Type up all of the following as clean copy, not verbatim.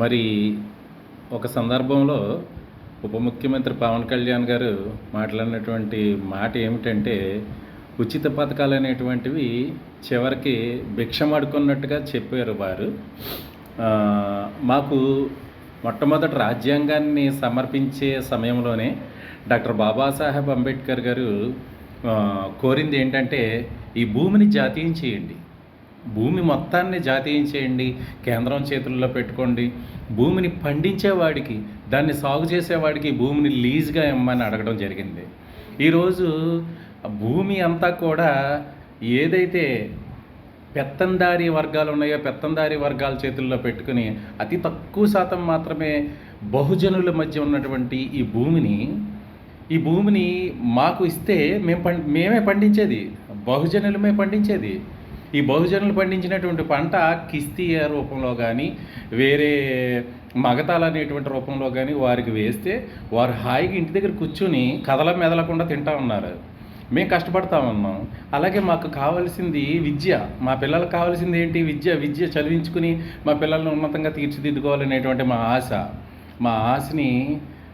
మరి ఒక సందర్భంలో ఉప ముఖ్యమంత్రి పవన్ కళ్యాణ్ గారు మాట్లాడినటువంటి మాట ఏమిటంటే, ఉచిత పథకాలనేటువంటివి చివరికి భిక్షమడుకున్నట్టుగా చెప్పారు వారు. మాకు మొట్టమొదటి రాజ్యాంగాన్ని సమర్పించే సమయంలోనే డాక్టర్ బాబాసాహెబ్ అంబేద్కర్ గారు కోరింది ఏంటంటే, ఈ భూమిని జాతీయం చేయండి. భూమి మొత్తాన్ని జాతీయం చేయండి, కేంద్రం చేతుల్లో పెట్టుకోండి. భూమిని పండించేవాడికి, దాన్ని సాగు చేసేవాడికి భూమిని లీజ్‌గా ఇమ్మని అడగడం జరిగింది. ఈరోజు భూమి అంతా కూడా ఏదైతే పెత్తందారీ వర్గాలు ఉన్నాయో, పెత్తందారీ వర్గాల చేతుల్లో పెట్టుకుని అతి తక్కువ శాతం మాత్రమే బహుజనుల మధ్య ఉన్నటువంటి ఈ భూమిని మాకు ఇస్తే మేమే పండించేది, బహుజనులమే పండించేది. ఈ బహుజనులు పండించినటువంటి పంట కిస్తీయ రూపంలో కానీ, వేరే మగతాలు అనేటువంటి రూపంలో కానీ వారికి వేస్తే వారు హాయిగా ఇంటి దగ్గర కూర్చుని మెదలకుండా తింటా ఉన్నారు. మేము కష్టపడతా ఉన్నాం. అలాగే మాకు కావాల్సింది విద్య. మా పిల్లలకు కావాల్సింది ఏంటి? విద్య చదివించుకుని మా పిల్లల్ని ఉన్నతంగా తీర్చిదిద్దుకోవాలనేటువంటి మా ఆశని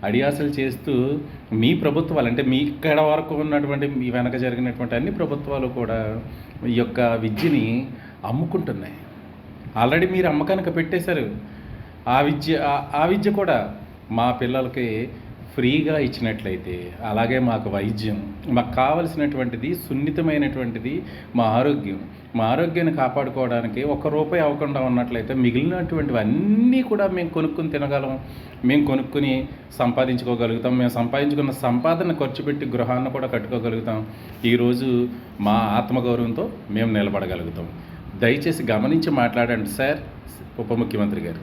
అడియాసలు చేస్తూ మీ ప్రభుత్వాలు, అంటే మీ ఇక్కడ వరకు ఉన్నటువంటి మీ వెనక జరిగినటువంటి అన్ని ప్రభుత్వాలు కూడా ఈ యొక్క విద్యని అమ్ముకుంటున్నాయి. ఆల్రెడీ మీరు అమ్మకానికి పెట్టేశారు. ఆ విద్య కూడా మా పిల్లలకి ఫ్రీగా ఇచ్చినట్లయితే, అలాగే మాకు వైద్యం, మాకు కావలసినటువంటిది సున్నితమైనటువంటిది మా ఆరోగ్యాన్ని కాపాడుకోవడానికి ₹1 అవ్వకుండా ఉన్నట్లయితే మిగిలినటువంటివి అన్నీ కూడా మేము కొనుక్కొని తినగలం, మేము కొనుక్కొని సంపాదించుకోగలుగుతాం. మేము సంపాదించుకున్న సంపాదన ఖర్చు పెట్టి గృహాన్ని కూడా కట్టుకోగలుగుతాం. ఈరోజు మా ఆత్మగౌరవంతో మేము నిలబడగలుగుతాం. దయచేసి గమనించి మాట్లాడండి సార్ ఉప ముఖ్యమంత్రి గారు.